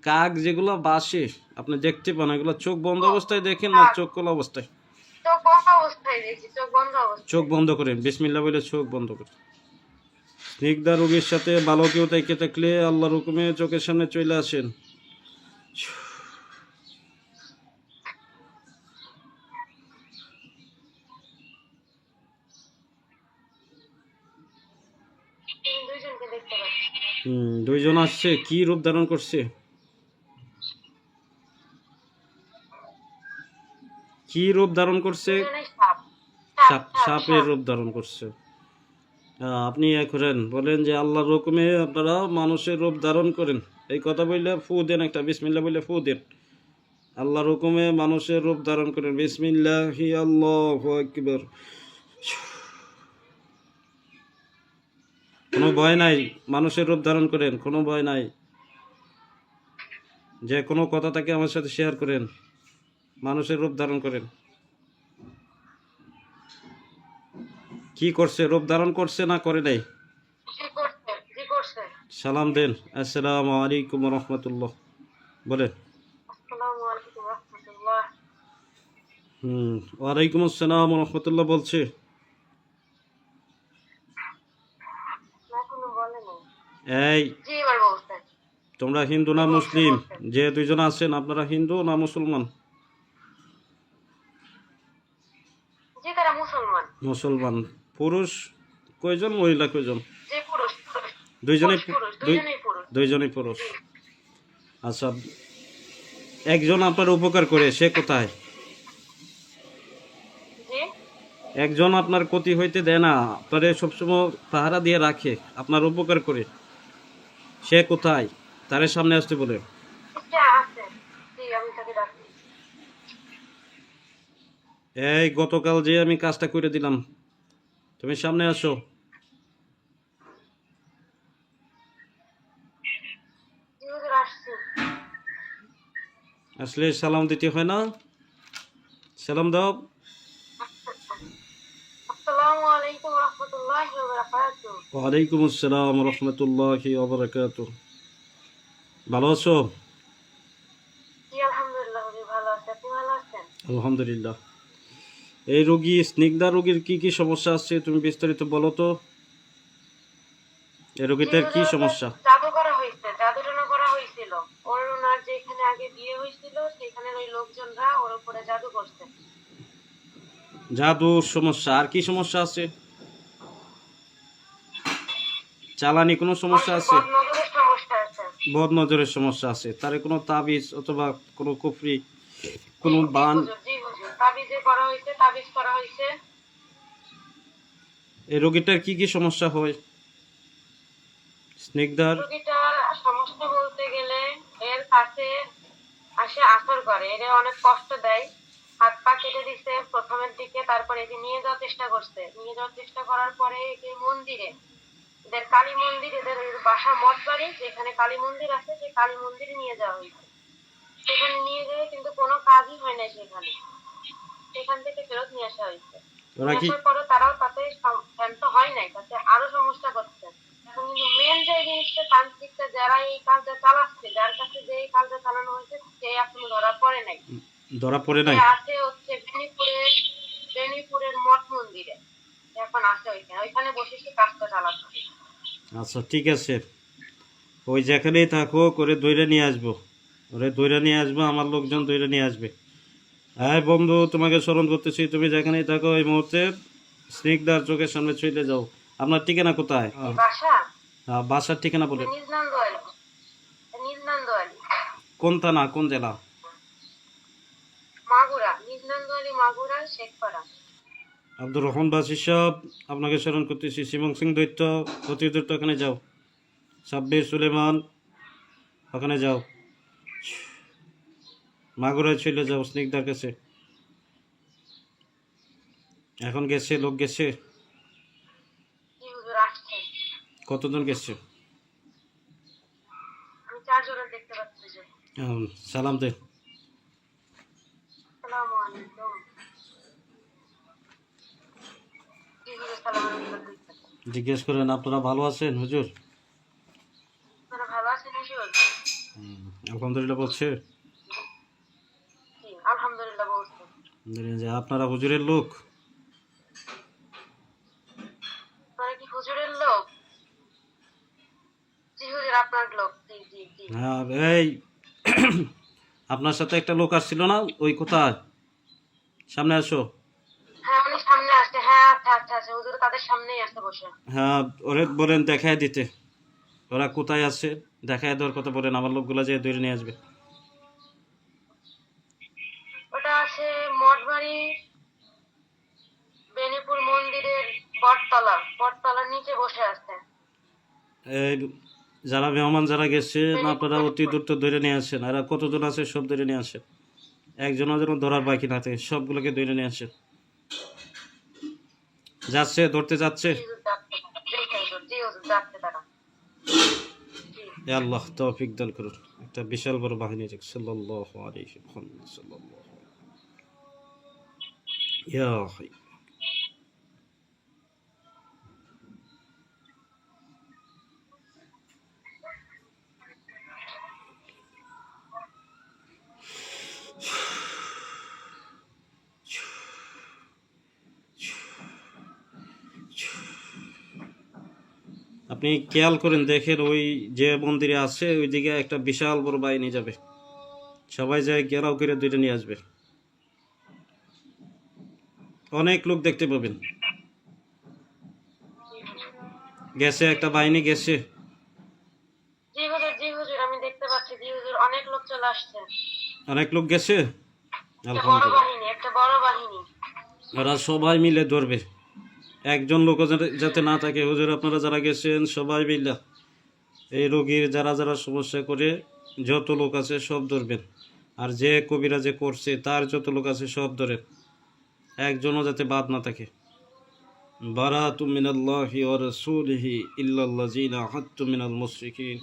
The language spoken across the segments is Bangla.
কাক যেগুলো বাসে আপনি দেখতে পান, এগুলো চোখ বন্ধ অবস্থায় দেখেন না চোখ খোলা অবস্থায়? চোখ বন্ধ অবস্থায় দেখি, চোখ বন্ধ অবস্থায়। চোখ বন্ধ করেন, বিসমিল্লাহ বলে চোখ বন্ধ করেন। স্নিগ্ধা রোগীর সাথে ভালো কেউ তাইকে থাকলে আল্লাহর হুকুমে চোখের সামনে চলে আসেন। দুইজনকে দেখতে পাচ্ছি। দুইজন আসছে। কি রূপ ধারণ করছে? কি রূপ ধারণ করছে? দুজনেই সাপ। সাপের রূপ ধারণ করছে। আপনি করেন, বলেন যে আল্লাহর হুকুমে আপনারা মানুষের রূপ ধারণ করেন। এই কথা বললে ফু দেন একটা, বিসমিল্লাহ বললে ফু দেন। আল্লাহর হুকুমে মানুষের রূপ ধারণ করেন। বিসমিল্লাহি আল্লাহু আকবার। কোনো ভয় নাই, মানুষের রূপ ধারণ করেন, কোনো ভয় নাই। যে কোনো কথা তাকে আমার সাথে শেয়ার করেন, মানুষের রূপ ধারণ করেন। কি করছে? রূপ ধারণ করছে না করে নাই? সালাম দেন। আসসালামু আলাইকুম রহমতুল্লাহ বলেন। ওয়ালাইকুম আসসালাম রহমতুল্লাহ বলছে। এই তোমরা হিন্দু না মুসলিম? যে দুইজন আছেন আপনারা হিন্দু না মুসলমান? মুসলমান। পুরুষ কয়জন, মহিলা কয়জন? দুইজনই পুরুষ। আচ্ছা, একজন আপনার উপকার করে, সে কোথায়? একজন আপনার ক্ষতি হইতে দেয় না, আপনারে সবসময় পাহারা দিয়ে রাখে, আপনার উপকার করে, সে কোথায়? তার সামনে আসতে বলে। এই গতকাল যে আমি কাজটা করে দিলাম, তুমি সামনে আসো। আসলে সালাম দিতে হয় না? সালাম দাও। ওয়ালাইকুম আসসালাম রহমতুল্লাহি ওয়া বারাকাতুহু। ভালো আছো? আলহামদুলিল্লাহ। এই রোগী স্নিগ্ধা রোগীর কি কি সমস্যা আছে তুমি বিস্তারিত বলো তো। এই রোগীটার কি সমস্যা? জাদু করা হয়েছে, জাদুটনা করা হয়েছিল। ওর ওনার যেখানে আগে বিয়ে হয়েছিল সেখানে ওই লোকজনরা ওর উপরে জাদু করছে। জাদুর সমস্যা। আর কি সমস্যা আছে? চালানি কোনো সমস্যা আছে? বদ নজরের সমস্যা আছে। তারে কোনো তাবিজ অথবা কোনো কুফরি, কোনো বান? তাবিজে করা হয়েছে, তাবিজ করা হয়েছে। এই রোগীটার কি কি সমস্যা হয় স্নিগ্ধার? রোগীটার সমস্যা বলতে গেলে এর কাছে আসে আসর করে, এর অনেক কষ্ট দেয়। হাত পা কেটে দিছে প্রথমের দিকে, তারপরে একে নিয়ে যাওয়ার চেষ্টা করছে। নিয়ে যাওয়ার চেষ্টা করার পরে একে মন্দিরে, এদের কালী মন্দির, এদের বাসা মঠ বাড়ি যেখানে কালী মন্দির আছে, সেই কালী মন্দিরে নিয়ে যাওয়া হয়েছে। সেখানে নিয়ে গিয়ে কিন্তু কোনো কাজই হয় না সেখানে। সেখান থেকে ফেরত নিয়ে আসা হয়েছে। আসার পরে তারাও তাতে শান্ত হয় নাই, তাতে আরো সমস্যা করছে। এখন কিন্তু মেন যে জিনিসটা, তান্ত্রিকটা যারা এই কাজটা চালাচ্ছে, যার কাছে যে এই কাজটা চালানো হয়েছে, সে এখনো ধরা পড়ে নাই। আছে হচ্ছে বেনিপুরের মঠ মন্দিরে, এখন আছে ওইখানে বসে সে কাজটা চালাচ্ছে। আচ্ছা ঠিক আছে, ওই যেখানেই থাকো করে দইরা নিয়ে আসবো, ওরে দইরা নিয়ে আসবো, আমার লোকজন দইরা নিয়ে আসবে। হ্যাঁ বন্ধু, তোমাকে স্মরণ করতেছি, তুমি যেখানেই থাকো এই মুহূর্তে স্নিগ্ধার চোখের সামনে চলে যাও। আপনার ঠিকানা কোথায়? বাসার ঠিকানা বলে। কোন থানা, কোন জেলা? আব্দুর রহমান বাসী সাহেব, আপনাকে স্মরণ করতেছি। শিবং সিং দৈত্য, অতি দৈত্য, ওখানে যাও। সাব্বির সুলেমান, ওখানে যাও। মাগুরায় চলে যাও স্নিগ্ধার কাছে। এখন গেছে, লোক গেছে। কতজন গেছে? সালাম দে। জিজ্ঞেস করেন আপনারা ভালো আছেন হুজুর? ভালো আছেন হুজুর? আলহামদুলিল্লাহ বলছে। জি আলহামদুলিল্লাহ বলছে। যে আপনারা হুজুরের লোক? মানে কি হুজুরের লোক? জি হুজুর আপনার লোক, জি জি জি। হ্যাঁ, এই আপনার সাথে একটা লোক আসছিল না, ওই কোথায়? সামনে আসো। হ্যাঁ উনি সামনে আসছে, হ্যাঁ আচ্ছা আচ্ছা আচ্ছা, হুজুর তাদের সামনেই আসতে বসে। হ্যাঁ, ওরে বলেন দেখায় দিতে। ওরা কোথায় আছে দেখায় দেওয়ার কথা বলেন, আমার লোকগুলা যে ধরে নিয়ে আসবে। ওটা আছে মঠবাড়ি বেনিপুর মন্দিরের বটতলার নিচে বসে আছে। এই যারা মেহমান যারা গেছে আপনারা অতি বেনিপুর। দ্রুত ধরে নিয়ে আসেন। আর কতজন আছে সব ধরে নিয়ে আসেন, একজনও যেন ধরার বাকি না থাকে, সবগুলোকে ধরে নিয়ে আসেন। যাচ্ছে, ধরতে যাচ্ছে। জি হুজুর যাচ্ছে, জি হুজুর, জি হুজুর যাচ্ছে তারা। জি এ আল্লাহ তৌফিক দান করুন। একটা বিশাল বড় বাহিনী রেখে সাল্লাল্লাহু আলাইহি মুহাম্মদ সাল্লাল্লাহু ইয়া হাই। আপনি খেয়াল করেন, দেখেন ওই যে মন্দিরে আছে ওইদিকে একটা বিশাল বড় বাহিনী যাবে, সবাই যায় ঘেরাও করে ধরে নিয়ে আসবে। অনেক লোক দেখতে পাবেন। গেছে একটা বাহিনী গেছে। জি হুজুর, জি হুজুর আমি দেখতে পাচ্ছি, জি হুজুর অনেক লোক চলে আসছে। অনেক লোক গেছে। একটা বড় আলহামদুলিল্লাহ। বাহিনী, একটা বড় বাহিনী। ওরা সবাই মিলে ধরবে, একজন লোক যাতে না থাকে। হুজুর আপনারা যারা গেছেন সবাই মিলে এই রোগীর যারা যারা সমস্যা করে যত লোক আছে সব ধরবেন। আর যে কবিরা যে করছে তার যত লোক আছে সব ধরেন, একজনও যাতে বাদ না থাকে। বারাতুম মিনাল্লাহি ওয়া রাসূলিহি ইল্লাল্লাযিনা আহাদতুম মিনাল মুশরিকিন।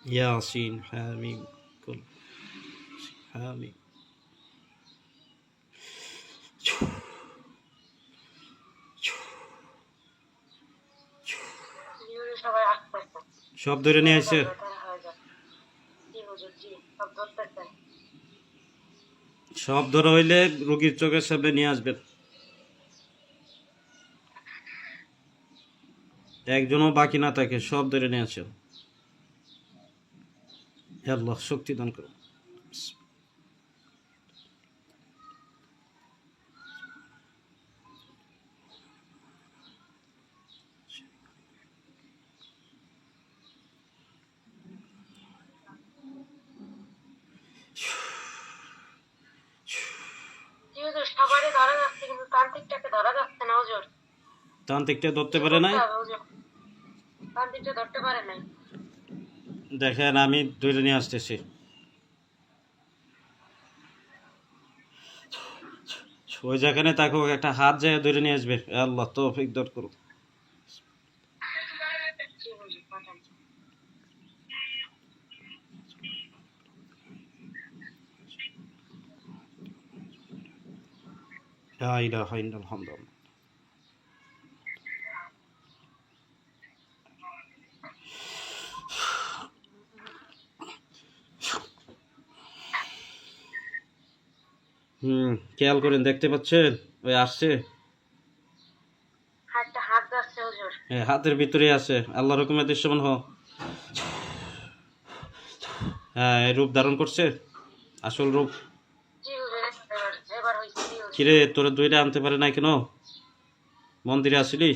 ইয়াসিন হামিম কুল হামিম। জি হুজুর সবাই আসতেছে। সব ধরে নিয়ে আসছে। তারা হয়ে যাবে। জি হুজুর, জি সব ধরতেছে। সব ধরা হইলে রোগীর চোখের সামনে নিয়ে আসবেন, একজনও বাকি না থাকে, সব ধরে নিয়ে আসেন। হে আল্লাহ শক্তি দান করুন। জি হুজুর সবারই ধরা যাচ্ছে, কিন্তু তান্ত্রিকটাকে ধরা যাচ্ছে না হুজুর। তান্ত্রিকটা ধরতে কি পারে করতে নাই। হবে হুজুর? তান্ত্রিকটা ধরতে পারে নাই। দেখেন আমি ধরে নিয়ে আসতেছি। ওই যেখানে তাকে একটা হাত যায় ধরে নিয়ে আসবে। হে আল্লাহ তৌফিক দান করুন। জি হুজুর পাঠান। লা ইলাহা ইল্লাল্লাহ। খেয়াল করেন, দেখতে পাচ্ছেন ওই আসছে। একটা হাত যাচ্ছে হুজুর। হ্যাঁ, হাতের ভিতরে আছে। আল্লাহর হুকুমে দৃশ্যমান হ। হ্যাঁ, এই রূপ ধারণ করছে, আসল রূপ। জি হুজুর এবার হয়েছে, জি হুজুর। কিরে তোরা দইটা আনতে পারে নাই কেন? মন্দিরে আসলি?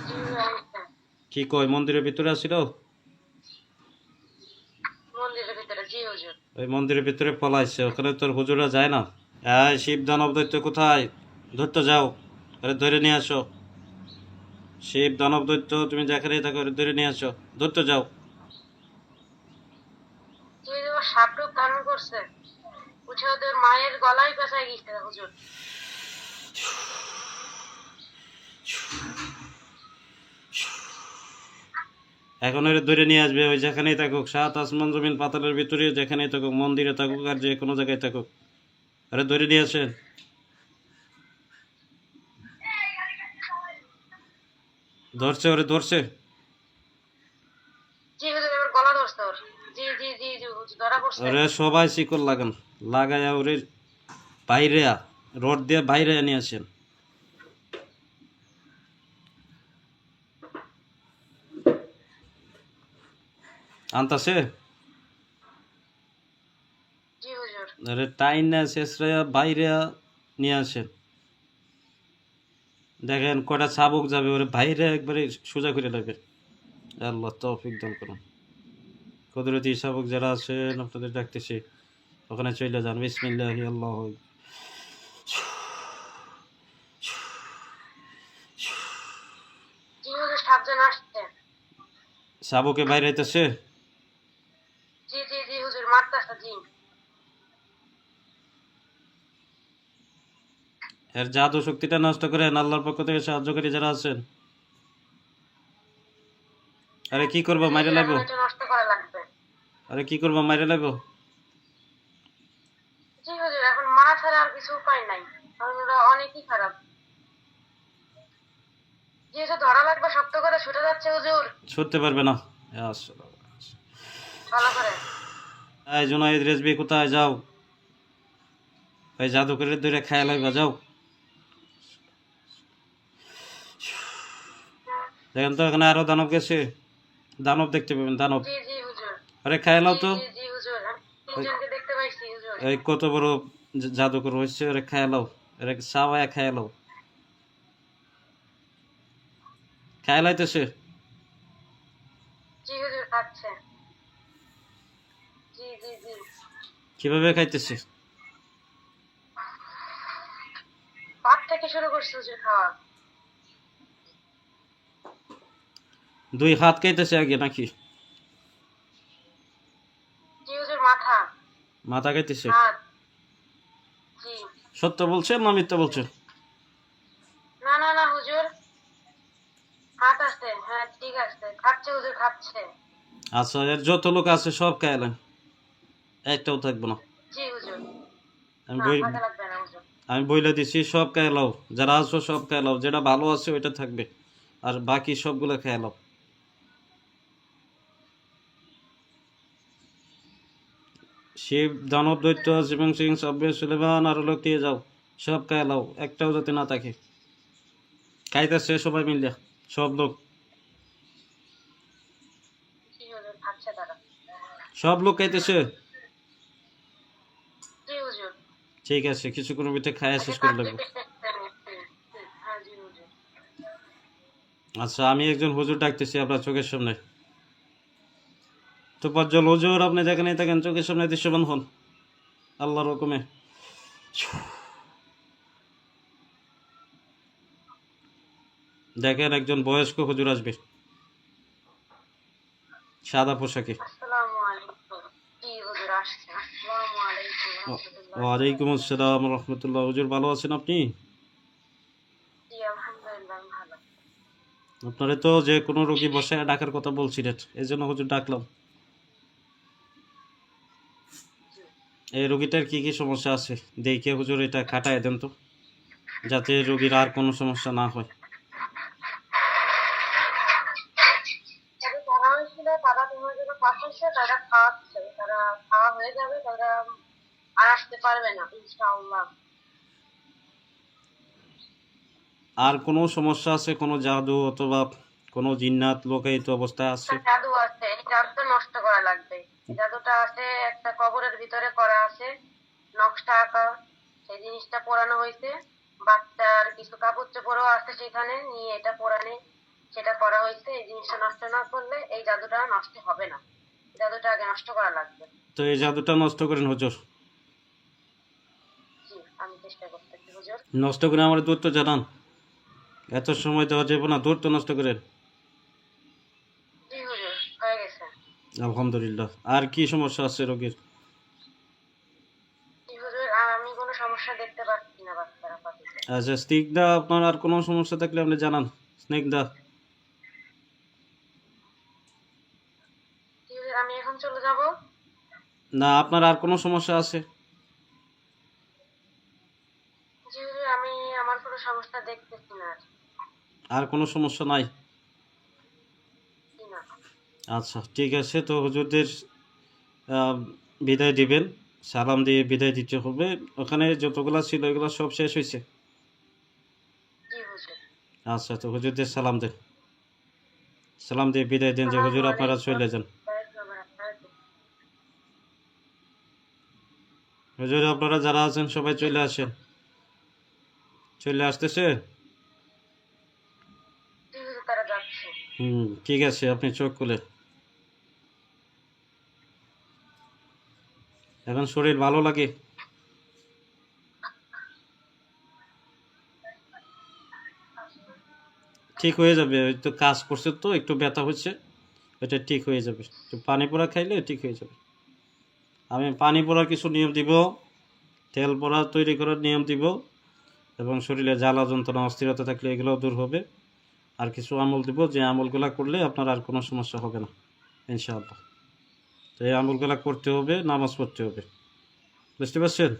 জি হুজুর আনছেন। কি কয় মন্দিরের ভিতরে আসিল? মন্দিরের ভিতরে, জি হুজুর। ওই মন্দিরের ভিতরে পলাইছে, ওখানে তোর হুজুরা যায় না। হ্যাঁ, শিব দানব দৈত্য কোথায়? ধরতে যাও, আরে ধরে নিয়ে আসো। শিব দানব দৈত্য তুমি যেখানেই থাকো ওরে ধরে নিয়ে আসো, ধরতে যাও। জি হুজুর সাপ রূপ ধারণ করছে, উঠে ওদের মায়ের গলায় পেঁচায় গেছে হুজুর। এখন ওরে ধরে নিয়ে আসবে, ওই যেখানেই থাকুক, সাত আসমান জমিন পাতালের ভিতরে যেখানেই থাকুক, মন্দিরে থাকুক আর যে কোনো জায়গায় থাকুক, আরে ধরে নিয়ে আসেন। ধরছে, ওরে ধরছে। জি হুজুর, এবার গলা ধরছে ওর। জি জি জি জি হুজুর, ধরা পড়ছে। ওরে সবাই শিকল লাগান, লাগাইয়া ওরে বাইরে রড দিয়ে বাইরে নিয়ে আসেন। আনতাছে। জি হুজুর। ওরে টাইন না শেষরা বাইরে নিয়ে আসেন। দেখেন কয়টা চাবুক যাবে, ওরে বাইরে একবারে সোজা করে নেবে। আল্লাহ তৌফিক দান করুন। কুদরতি শাবক যারা আছেন আপনাদের ডাকতেছি, ওখানে চলে যান। বিসমিল্লাহি আল্লাহ। জি হুজুর, 7 জন আসছে। শাবকে বাইরে হইতেছে। জি জি জি হুজুর, মারতাছে। জি এর জাদু শক্তিটা নষ্ট করেন আল্লাহর পক্ষ থেকে সাহায্যকারী যারা আছেন। আরে কি করবো, জি মাইরে হুজুর, লাগবো। এখন এটা নষ্ট করা লাগবে। আরে কি করবো, মাইরে লাগবো। জি হুজুর, এখন মারা ছাড়া আর কিছু উপায় নাই, কারণ ওরা অনেকই খারাপ। জি হুজুর, ধরা লাগবে, শক্ত করে ছুটে যাচ্ছে হুজুর। ছুটতে পারবে না। ভালো করে। এই জুনাইদ রেজবি কোথায় যাও, ওই জাদুকরের দূরে খেয়াল হইবা যাও। দেখেন তো এখানে আরো দানব গেছে, দানব দেখতে পাবেন, দানব। জি জি হুজুর। আরে খেয়ালাও জি তো। জি জি হুজুর, আমি ওই 3 জনকে দেখতে পাইছি হুজুর। এই কত বড় জাদুকর হচ্ছে, ওরে খেয়ালাও, ওরে সাওয়া খেয়ালাও। খেয়ালাইতেছে। জি হুজুর, খাচ্ছে। জি জি জি। কিভাবে খাইতেছে। ভাত থেকে শুরু করছে হুজুর খাওয়া। দুই হাত খাইতেছে আগে নাকি। জি হুজুর, মাথা, মাথা খাইতেছে। হাত। জি। সত্য বলছেন না মিথ্যা বলছেন। না না না হুজুর, হাত আছে, হ্যাঁ ঠিক আছে, খাচ্ছে হুজুর, খাচ্ছে। আচ্ছা, এর যত লোক আছে সব খাইলেন, একটাও থাকবো না। জি হুজুর। আমি না, বই থাকা লাগবে না হুজুর। আমি বইলে দিছি সব খাইলাও, যারা আছো সব খাইলাও, যেটা ভালো আছে ওইটা থাকবে, আর বাকি সবগুলো খাইলাও। শিব দানব দৈত্য শিবং সিং সভ্য সুলেমান আরো লোক দিয়ে যাও, সব খাইলাও, একটাও যাতে না থাকে। খাইতেছে সবাই মিলিয়া, সব লোক, জি হুজুর, খাচ্ছে তারা। সব লোক খাইতেছে। জি হুজুর। ঠিক আছে, কিছুক্ষণের ভিতরে খাইয়া আগে শেষ করে খাচ্ছে, লাগবো। হ্যাঁ জি হুজুর। আচ্ছা, আমি একজন হুজুর ডাকতেছি আপনার চোখের সামনে। তোফাজ্জল হুজুর, আপনি যেখানেই থাকেন চোখের সামনে দৃশ্যমান হন আল্লাহর হুকুমে। দেখেন একজন বয়স্ক হুজুর আসবে সাদা পোশাকে। আসসালামু আলাইকুম। জি হুজুর, আসছে। আসসালামু আলাইকুম রাহমাতুল্লাহি ওয়া ওয়ালাইকুম বারাকাতুহু। আসসালাম রহমতুল্লাহ। হুজুর ভালো আছেন আপনি? জি আলহামদুলিল্লাহ, আমি ভালো। আপনারে তো যে কোনো রোগী বসায় ডাকার কথা বলছিলেন, এই জন্য হুজুর ডাকলাম। জি। এই রোগীটার কি কি সমস্যা আছে দেখে হুজুর এটা কাটায় দেন তো, যাতে রোগীর আর কোনো সমস্যা না হয়। তবে যারা হয়েছিল তারা তোমার জন্য পাশ আসছে, তারা খাওয়াচ্ছে, তারা খাওয়া হয়ে যাবে, তারা আর আসতে পারবে না ইনশাআল্লাহ। আর কোনো সমস্যা আছে, কোনো জাদু অথবা কোনো জিন্নাত লোকায়িত অবস্থায় আছে? একটা জাদু আছে, এই জাদুটা নষ্ট করা লাগবে। এই জাদুটা আছে, একটা কবরের ভিতরে করা আছে, নকশা আঁকা। সেই জিনিসটা পোড়ানো হয়েছে। বাচ্চার কিছু কাপড় চোপড়ও আছে সেখানে, নিয়ে এটা পোড়ানে সেটা করা হয়েছে। এই জিনিসটা নষ্ট না করলে এই জাদুটা নষ্ট হবে না। এই জাদুটা আগে নষ্ট করা লাগবে। তো এই জাদুটা নষ্ট করেন হুজুর। জি, আমি চেষ্টা করতেছি হুজুর। নষ্ট করে আমার দূর তো জানান, এত সময় দেওয়া যাবে না, দূর তো নষ্ট করেন। জি হুজুর, হয়ে গেছে। আলহামদুলিল্লাহ। আর কি সমস্যা আছে রোগীর? জি হুজুর, আর আমি কোনো সমস্যা দেখতে পাচ্ছি না বাচ্চারা পাখিতে। আচ্ছা, স্নিগ্ধা, আপনার আর কোনো সমস্যা থাকলে আপনি জানান। স্নিগ্ধা। জি হুজুর, আমি এখন চলে যাব। না, আপনার আর কোনো সমস্যা আছে? জি হুজুর, আমি আমার কোনো সমস্যা দেখতেছি না আর। আর কোনো সমস্যা নাই? না। আচ্ছা ঠিক আছে, তো হুজুরদের আহ, বিদায় দিবেন, সালাম দিয়ে বিদায় দিতে হবে। ওখানে যতগুলা ছিল এগুলো সব শেষ হয়েছে? জি হুজুর। আচ্ছা, তো হুজুরদের সালাম দেন, সালাম দিয়ে বিদায় দেন যে আসসালামু হুজুর আপনারা আলাইকুম চলে যান। ওয়া রাহমাতুল্লাহি ওয়া বারাকাতুহু। হুজুর আপনারা যারা আছেন সবাই চলে আসেন, চলে আসতেছে। জি হুজুর, তারা যাচ্ছে। ঠিক আছে, আপনি চোখ খুলে। এখন শরীর ভালো লাগে? ঠিক হয়ে যাবে, ওই তো কাজ করছে তো একটু ব্যথা হচ্ছে, এটা ঠিক হয়ে যাবে, একটু পানি পোড়া খাইলে ঠিক হয়ে যাবে। আমি পানি পোড়ার কিছু নিয়ম দিব, তেল পোড়া তৈরি করার নিয়ম দিব, এবং শরীরে জ্বালা যন্ত্রণা অস্থিরতা থাকলে এগুলোও দূর হবে। আর কিছু আমল দিব, যে আমলগুলো করলে আপনার আর কোনো সমস্যা হবে না ইনশাআল্লাহ। তো এই আমলগুলো করতে হবে, নামাজ পড়তে হবে, বুঝতে পারছেন?